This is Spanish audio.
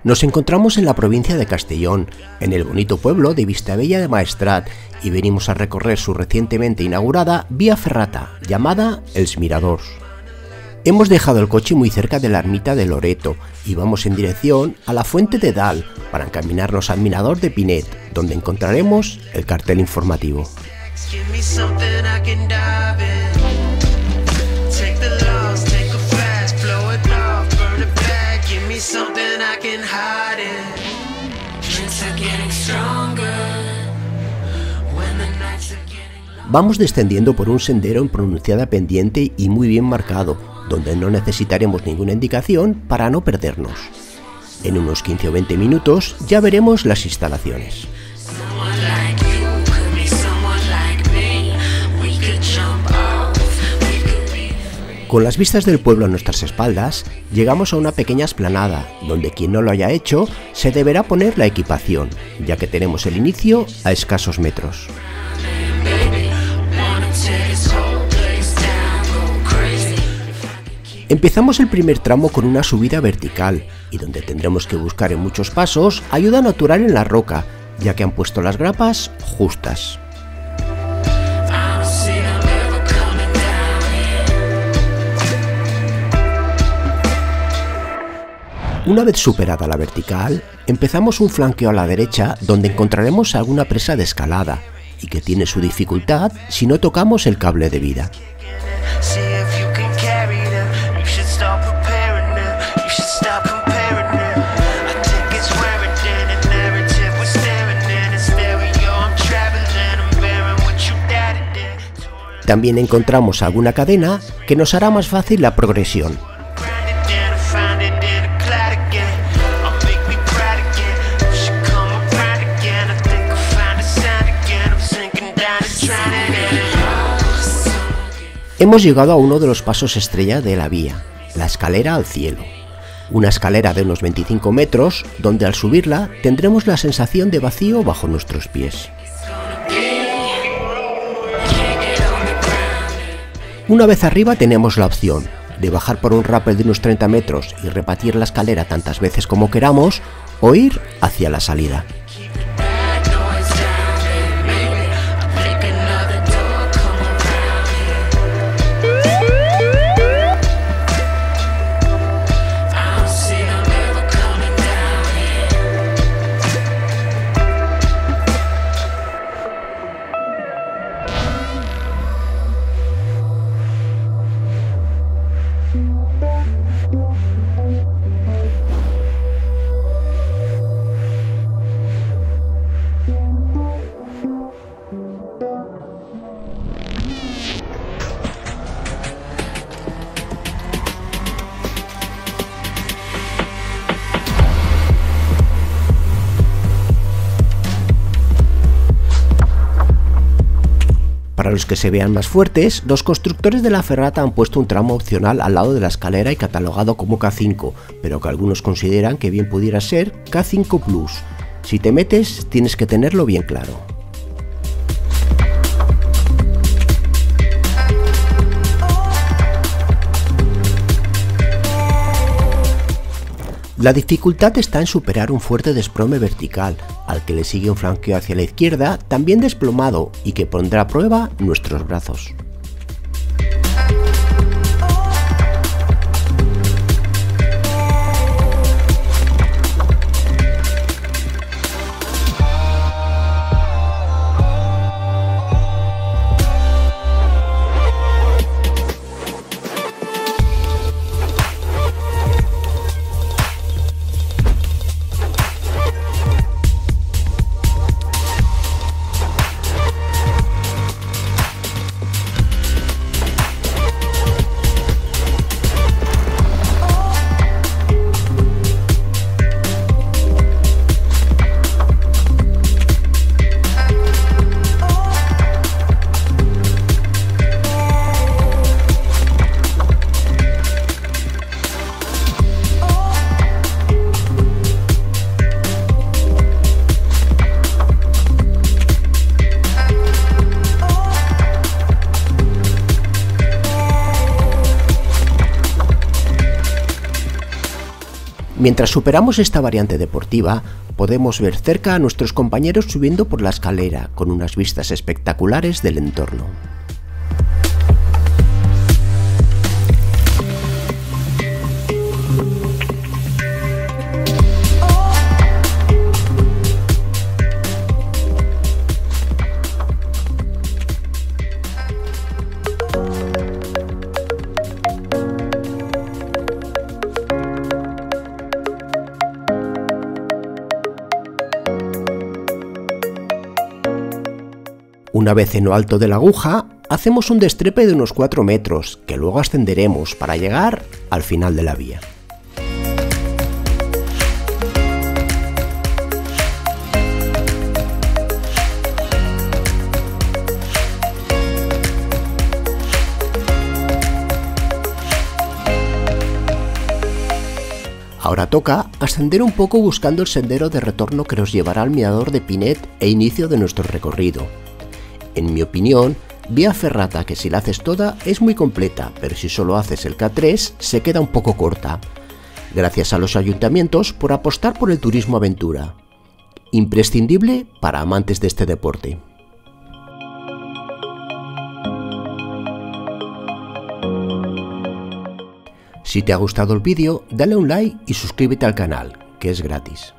Nos encontramos en la provincia de Castellón, en el bonito pueblo de Vistabella de Maestrat, y venimos a recorrer su recientemente inaugurada vía ferrata, llamada Els Miradors. Hemos dejado el coche muy cerca de la ermita de Loreto y vamos en dirección a la Fuente de Dalt para encaminarnos al Mirador de Pinet, donde encontraremos el cartel informativo. Vamos descendiendo por un sendero en pronunciada pendiente y muy bien marcado, donde no necesitaremos ninguna indicación para no perdernos. En unos 15 o 20 minutos ya veremos las instalaciones. Con las vistas del pueblo a nuestras espaldas, llegamos a una pequeña explanada, donde quien no lo haya hecho se deberá poner la equipación, ya que tenemos el inicio a escasos metros. Empezamos el primer tramo con una subida vertical, y donde tendremos que buscar en muchos pasos ayuda natural en la roca, ya que han puesto las grapas justas. Una vez superada la vertical, empezamos un flanqueo a la derecha donde encontraremos alguna presa de escalada y que tiene su dificultad si no tocamos el cable de vida. También encontramos alguna cadena que nos hará más fácil la progresión. Hemos llegado a uno de los pasos estrella de la vía, la escalera al cielo. Una escalera de unos 25 metros, donde al subirla tendremos la sensación de vacío bajo nuestros pies. Una vez arriba tenemos la opción de bajar por un rappel de unos 30 metros y repetir la escalera tantas veces como queramos, o ir hacia la salida. Para los que se vean más fuertes, los constructores de la ferrata han puesto un tramo opcional al lado de la escalera y catalogado como K5, pero que algunos consideran que bien pudiera ser K5 Plus. Si te metes, tienes que tenerlo bien claro. La dificultad está en superar un fuerte desplome vertical, al que le sigue un flanqueo hacia la izquierda, también desplomado, y que pondrá a prueba nuestros brazos. Mientras superamos esta variante deportiva, podemos ver cerca a nuestros compañeros subiendo por la escalera, con unas vistas espectaculares del entorno. Una vez en lo alto de la aguja, hacemos un destrepe de unos 4 metros, que luego ascenderemos para llegar al final de la vía. Ahora toca ascender un poco buscando el sendero de retorno que nos llevará al mirador de Pinet e inicio de nuestro recorrido. En mi opinión, Vía Ferrata, que si la haces toda es muy completa, pero si solo haces el K3 se queda un poco corta. Gracias a los ayuntamientos por apostar por el turismo aventura. Imprescindible para amantes de este deporte. Si te ha gustado el vídeo, dale un like y suscríbete al canal, que es gratis.